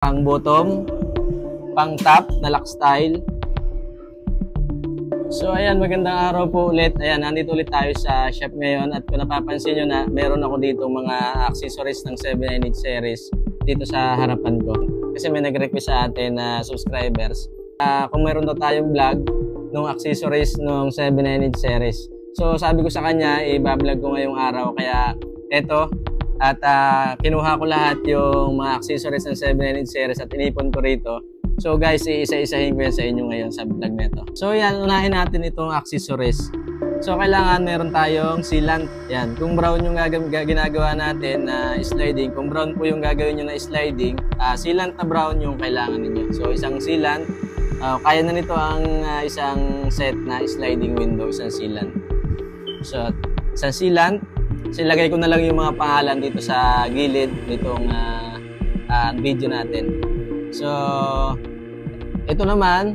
pang bottom, pang top na lock style. So ayan, magandang araw po ulit. Ayan, nandito ulit tayo sa shop ngayon at kung napapansin nyo na meron ako dito mga accessories ng 798 series dito sa harapan ko. Kasi may nag-request sa atin na subscribers. Kung meron daw tayong vlog ng accessories ng 798 series. So sabi ko sa kanya, i-vlog ko ngayong araw. Kaya eto, at kinuha ko lahat yung mga accessories ng 798 series at inipon ko rito. So guys, isa-isahin ko yan sa inyo ngayon sa vlog nito. So yan, unahin natin itong accessories. So kailangan meron tayong sealant. Yan, kung brown yung ginagawa natin na sliding, kung brown po yung gagawin nyo na sliding, sealant na brown yung kailangan ninyo. So isang sealant, kaya na nito ang isang set na sliding window, isang sealant. So isang sealant, silagay ko na lang yung mga pangalan dito sa gilid nitong video natin. So ito naman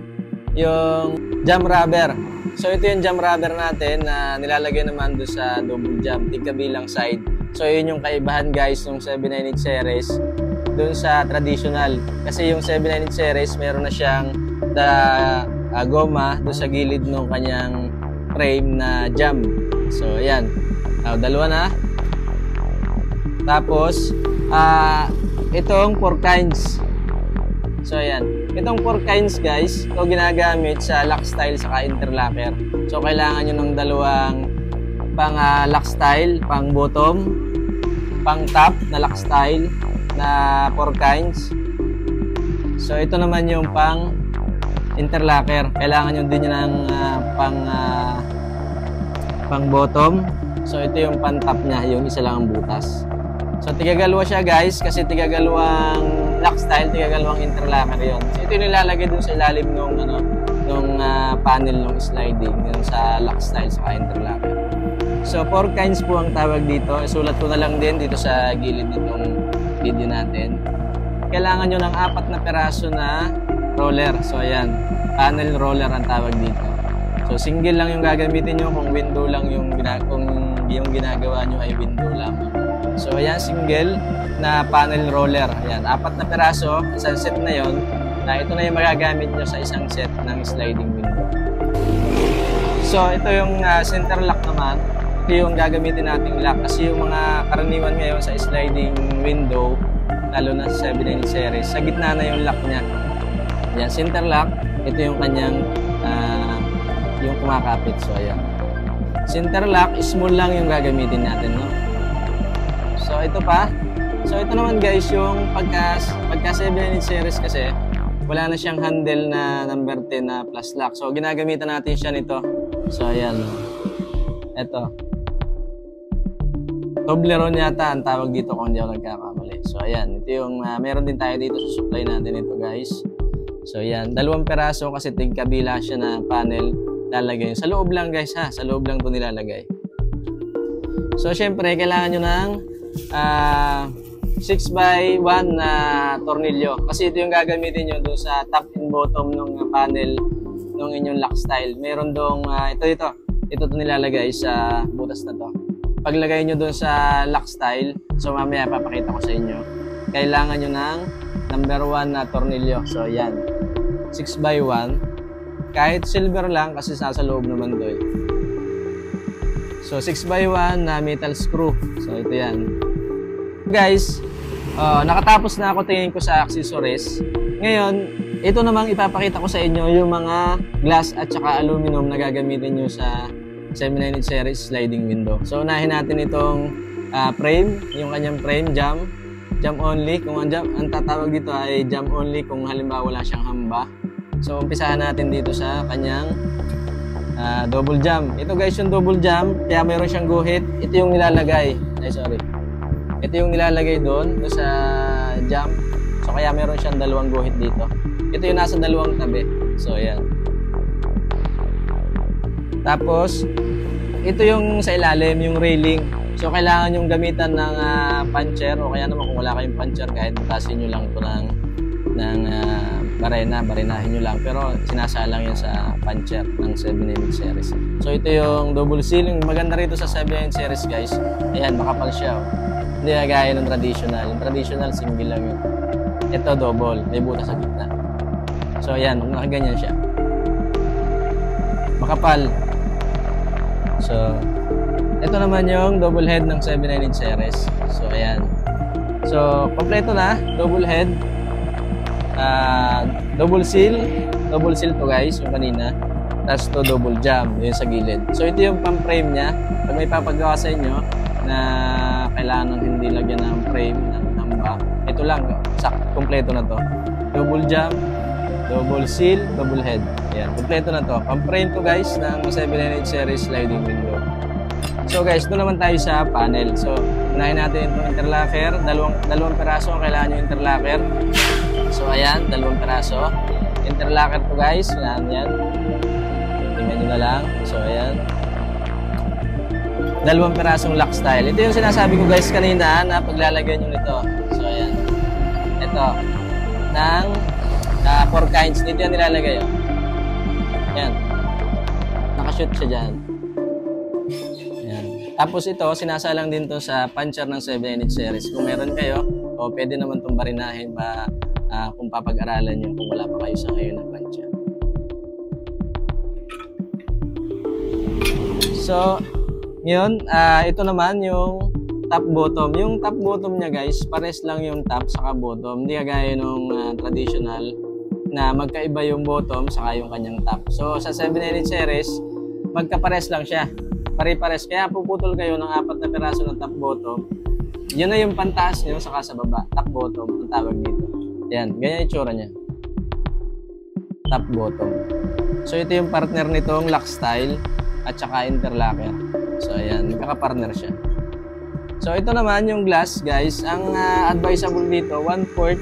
yung jam rubber. So ito yung jam rubber natin na nilalagay naman doon sa double jam, tigkabilang side. So yun yung kaibahan guys ng 798 series doon sa traditional. Kasi yung 798 series meron na siyang goma doon sa gilid ng kanyang frame na jam. So ayan, dalawa na. Tapos itong 4 kinds. So ayan, itong 4 kinds guys, ito ginagamit sa lock style saka interlocker. So kailangan nyo ng dalawang pang lock style, pang bottom, pang top na lock style na 4 kinds. So ito naman yung pang interlocker, kailangan nyo din ng pang bottom. So ito yung pan top niya, yung isa lang ang butas. So tigagalawa siya guys, kasi tigagalawang lock style, tigagalawang interlocker yun. So ito yung nilalagay dun sa ilalim nung panel ng sliding, yung sa lock style sa interlocker. So 4 kinds po ang tawag dito. Isulat ko na lang din dito sa gilid nitong video natin. Kailangan nyo ng 4 na peraso na roller. So ayan, panel roller ang tawag dito. So single lang yung gagamitin nyo kung window lang yung ginagawa nyo ay window lamang. So ayan, single na panel roller. Ayan, 4 na peraso, isang set na yon. Ito na yung magagamit nyo sa isang set ng sliding window. So ito yung center lock naman. Ito yung gagamitin nating lock kasi yung mga karaniwan ngayon sa sliding window, lalo na sa 798 series, sa gitna na yung lock niya. Ayan, center lock. Ito yung kanyang yung kumakapit. So ayan, center lock, small lang yung gagamitin natin, no? So ito pa. So ito naman guys, yung pagka 798 series kasi wala na siyang handle na number 10 na plus lock. So ginagamitan natin siya nito. So ayan, ito Toblerone yata ang tawag dito kung hindi ako nagkakamali. So ayan, ito yung meron din tayo dito sa supply natin ito guys. So ayan, 2 peraso kasi tigkabila siya na panel lalagay. Sa loob lang guys ha, sa loob lang ito nilalagay. So syempre kailangan nyo ng 6x1 na tornilyo. Kasi ito yung gagamitin nyo doon sa top and bottom ng panel ng inyong lock style. Meron doong ito nilalagay sa butas na to. Paglagay nyo doon sa lock style, so mamaya papakita ko sa inyo, kailangan nyo ng number 1 na tornilyo. So yan, 6x1, kahit silver lang kasi nasa loob naman doon. So 6x1 na metal screw. So ito yan guys. Nakatapos na ako tingin ko sa accessories. Ngayon ito namang ipapakita ko sa inyo yung mga glass at saka aluminum na gagamitin nyo sa 798 series sliding window. So unahin natin itong frame, yung kanyang frame, jam only. Kung ang tatawag dito ay jam only kung halimbawa wala siyang hamba. So umpisahan natin dito sa kanyang double jam. Ito guys yung double jam, kaya mayroon siyang guhit. Ito yung nilalagay. Ito yung nilalagay doon sa jam. So kaya mayroon siyang 2 guhit dito. Ito yung nasa 2 tabi. So ayan. Tapos ito yung sa ilalim, yung railing. So kailangan yung gamitan ng puncher, o kaya naman kung wala kayong puncher, kahit butasin nyo lang ito ng barinahin nyo lang. Pero sinasalang yun sa puncher ng 798 series. So ito yung double ceiling. Maganda rito sa 798 series guys. Ayan, makapal siya. Hindi gaya ng traditional. Yung traditional, single lang yun. Ito double, may butas sa gitna. So ayan, nakaganyan siya. Makapal. So, ito naman yung double head ng 798 series. So ayan. So, kompleto na, double head. Double seal to guys, yung kanina. Tapos to double jam, yung sa gilid. So ito yung pang frame niya. Pag may papagawa sa inyo na kailangan hindi lagyan ng frame ng hamba, ito lang, kompleto na to. Double jam, double seal, double head. Ayan, kompleto na to. Pang frame to guys ng 798 series sliding window. So guys, doon naman tayo sa panel. So unahin natin itong interlocker. Dalawang peraso ang kailangan yung interlocker. So ayan, dalawang peraso. Interlocker to guys. Yan. Tingnan nyo na lang. So ayan. Dalawang perasong lock style. Ito yung sinasabi ko guys kanina na paglalagyan nyo nito. So ayan. Ito. Ng 4 kinds. Dito yan nilalagay. Ayan. Nakashoot siya dyan. Ayan. Tapos ito, sinasalang din to sa puncher ng 798 series. Kung meron kayo, o pwede naman itong barinahin pa kung papag-aralan nyo kung wala pa kayo sa ngayon ng puncher. So, yun, ito naman yung top-bottom. Yung top-bottom niya guys, pares lang yung top saka bottom. Hindi kagaya nung traditional na magkaiba yung bottom saka yung kanyang top. So, sa 798 series, magkapares lang siya. Pare-pares. Kaya puputol kayo ng 4 na piraso ng top-bottom. Yun na yung pantaas nyo saka sa baba. Top-bottom, ang tawag dito. Yan, ganyan yung itsura niya. Top-bottom. So, ito yung partner nitong lock style at saka interlocker. So, ayan, magkakapartner siya. So, ito naman yung glass, guys. Ang advisable dito, 1/4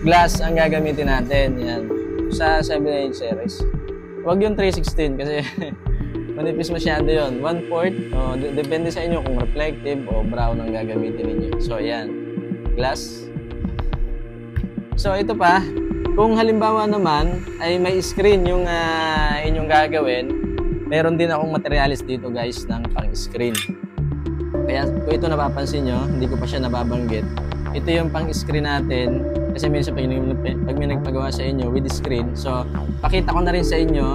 glass ang gagamitin natin. Yan. Sa 798 series. Huwag yung 316 kasi manipis masyado yun. 1/4. Depende sa inyo kung reflective o brown ang gagamitin ninyo. So, ayan. Glass. So, ito pa. Kung halimbawa naman ay may screen yung inyong gagawin, meron din akong materialis dito guys ng pang-screen. Kaya kung ito napapansin nyo, hindi ko pa siya nababanggit. Ito yung pang-screen natin. Kasi minsan pag may nagpagawa sa inyo with screen, so pakita ko na rin sa inyo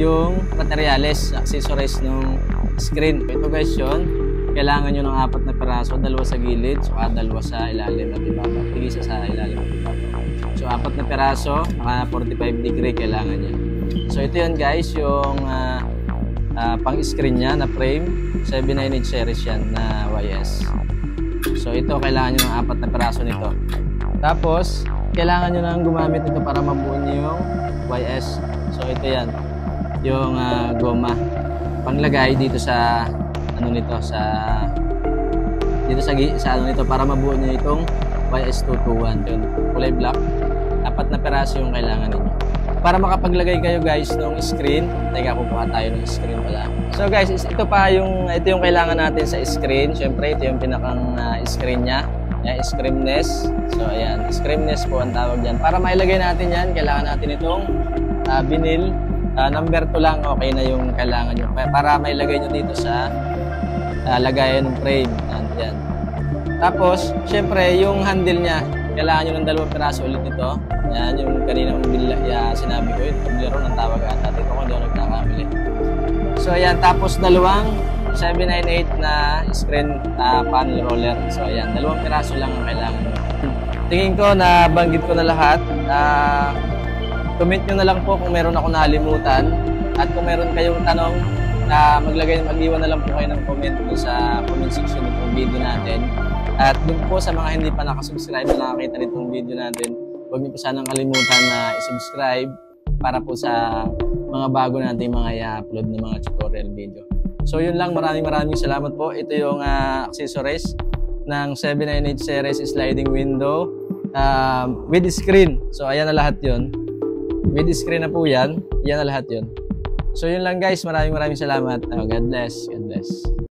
yung materialis, accessories ng screen. Ito guys yun. Kailangan nyo ng 4 na peraso, 2 sa gilid, saka 2 sa ilalim at ibabaw. Tig-isa sa ilalim at ibabaw. So 4 na peraso, naka 45 degree kailangan niya. So ito yun guys, yung pang-screen niya na frame, 798 series yan na YS. So ito, kailangan nyo ng 4 na peraso nito. Tapos, kailangan nyo nang gumamit ito para mabuo nyo yung YS. So ito yan, yung goma. Panglagay dito sa ano nito, dito sa ano nito para mabuo nyo itong YS221. Yun, kulay black. 4 na peraso yung kailangan ninyo. Para makapaglagay kayo guys ng screen, teka, kukuha tayo ng screen pala. So guys, ito yung kailangan natin sa screen. Siyempre, ito yung pinakang screen niya. Yan, screenness. So ayan, screenness po ang tawag dyan. Para mailagay natin yan, kailangan natin itong vinyl. Number 2 lang, okay na yung kailangan nyo. Para mailagay nyo dito sa lagayan ng frame. Yan. Tapos, siyempre, yung handle niya, kailangan nyo ng 2 peraso ulit ito. Yan, yung kaninang sinabi ko, yung tublero ng tawag ata. Dito ko, hindi ako nagkakamili. So, ayan. Tapos, 2 798 na screen panel roller. So, ayan. 2 peraso lang ang kailangan nyo. Tingin ko na banggit ko na lahat. Comment nyo na lang po kung meron ako nakalimutan. At kung meron kayong tanong, mag-iwan na lang po kayo ng comment sa comment section nitong video natin. At dun po sa mga hindi pa nakasubscribe na nakakita nitong video natin, huwag niyo po sanang kalimutan na i-subscribe para po sa mga bago nating mga i-upload na mga tutorial video. So yun lang, maraming salamat po. Ito yung accessories ng 798 series sliding window with screen. So ayan na lahat yun. With screen na po yan. Yan na lahat yun. So yun lang guys, maraming salamat. God bless. God bless.